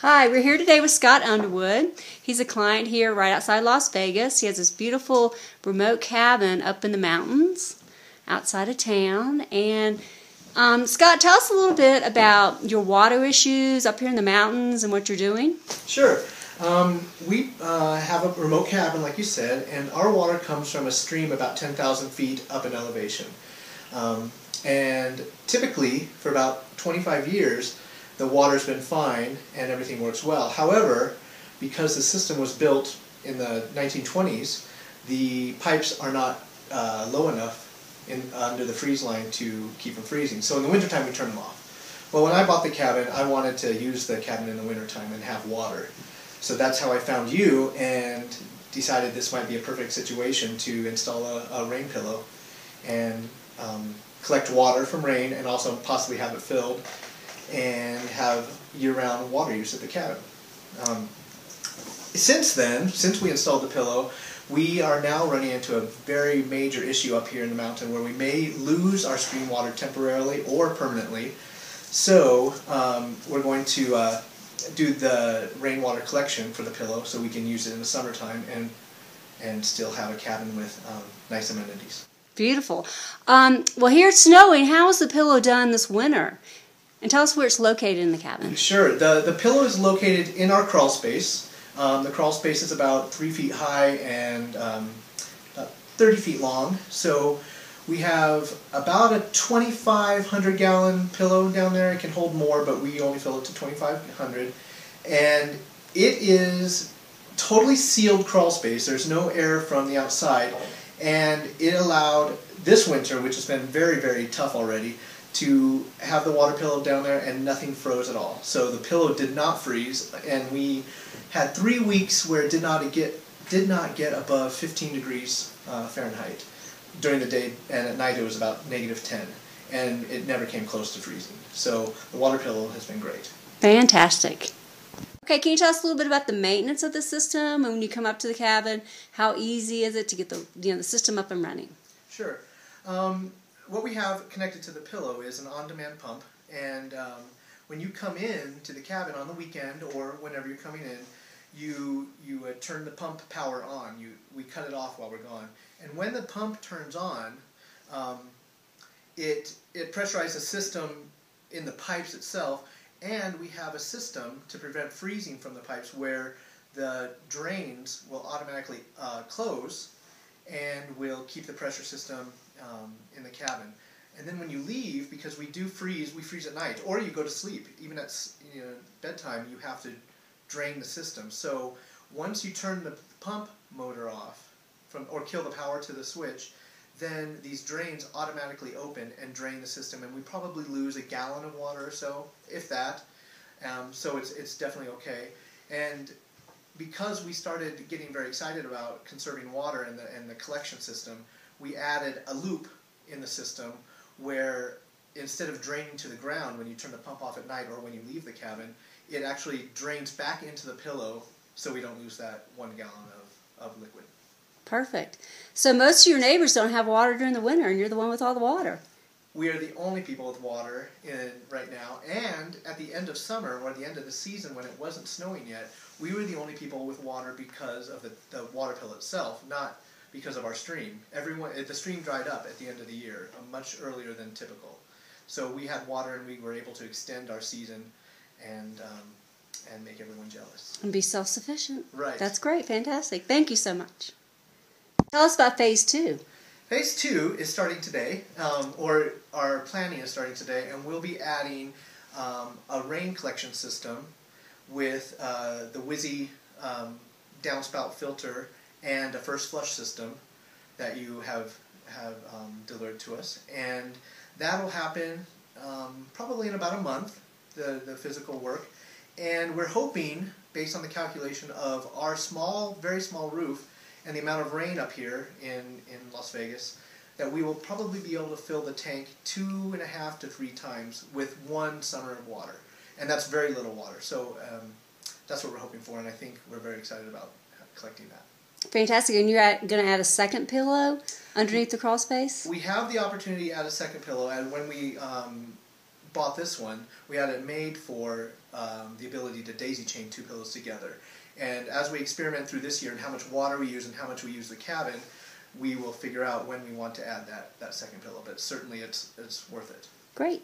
Hi, we're here today with Scott Underwood. He's a client here right outside Las Vegas. He has this beautiful remote cabin up in the mountains outside of town. And Scott, tell us a little bit about your water issues up here in the mountains and what you're doing. Sure. We have a remote cabin, like you said, and our water comes from a stream about 10,000 feet up in elevation. And typically, for about 25 years, the water's been fine and everything works well. However, because the system was built in the 1920s, the pipes are not low enough under the freeze line to keep them freezing. So in the wintertime we turn them off. Well, when I bought the cabin, I wanted to use the cabin in the wintertime and have water. So that's how I found you and decided this might be a perfect situation to install a rain pillow and collect water from rain and also possibly have it filled and have year-round water use at the cabin. Since we installed the pillow, we are now running into a very major issue up here in the mountain where we may lose our stream water temporarily or permanently. So we're going to do the rainwater collection for the pillow so we can use it in the summertime and still have a cabin with nice amenities. Beautiful. Well, here it's snowing. How is the pillow done this winter? And tell us where it's located in the cabin. Sure. The pillow is located in our crawl space. The crawl space is about 3 feet high and about 30 feet long. So we have about a 2,500 gallon pillow down there. It can hold more, but we only fill it to 2,500. And it is totally sealed crawl space. There's no air from the outside. And it allowed this winter, which has been very, very tough already, to have the water pillow down there and nothing froze at all. So the pillow did not freeze, and we had 3 weeks where it did not get above 15 degrees Fahrenheit during the day, and at night it was about -10, and it never came close to freezing. So the water pillow has been great. Fantastic. Okay, can you tell us a little bit about the maintenance of the system, and when you come up to the cabin, how easy is it to get the system up and running? Sure. What we have connected to the pillow is an on-demand pump, and when you come in to the cabin on the weekend or whenever you're coming in, you turn the pump power on. We cut it off while we're gone, and when the pump turns on, it pressurizes the system in the pipes itself, and we have a system to prevent freezing from the pipes where the drains will automatically close and will keep the pressure system in the cabin. And then when you leave, because we freeze at night, or you go to sleep, even at bedtime, you have to drain the system. So once you turn the pump motor off, or kill the power to the switch, then these drains automatically open and drain the system, and we probably lose a gallon of water or so, if that. So it's definitely okay. And because we started getting very excited about conserving water and the collection system, we added a loop in the system where instead of draining to the ground when you turn the pump off at night or when you leave the cabin, it actually drains back into the pillow so we don't lose that 1 gallon of liquid. Perfect. So most of your neighbors don't have water during the winter, and you're the one with all the water. We are the only people with water right now, and at the end of summer or the end of the season when it wasn't snowing yet, we were the only people with water because of the water pillow itself, not because of our stream. The stream dried up at the end of the year, much earlier than typical. So we had water, and we were able to extend our season and make everyone jealous. And be self-sufficient. Right. That's great. Fantastic. Thank you so much. Tell us about Phase 2. Phase 2 is starting today, or our planning is starting today, and we'll be adding a rain collection system with the Whizzy downspout filter and a first flush system that you have delivered to us. And that will happen probably in about a month, the physical work. And we're hoping, based on the calculation of our very small roof and the amount of rain up here in Las Vegas, that we will probably be able to fill the tank 2.5 to 3 times with 1 summer of water. And that's very little water. So that's what we're hoping for, and I think we're very excited about collecting that. Fantastic. And you're going to add a second pillow underneath the crawl space? We have the opportunity to add a second pillow, and when we bought this one, we had it made for the ability to daisy chain 2 pillows together. And as we experiment through this year and how much water we use and how much we use the cabin, we will figure out when we want to add that second pillow. But certainly it's worth it. Great.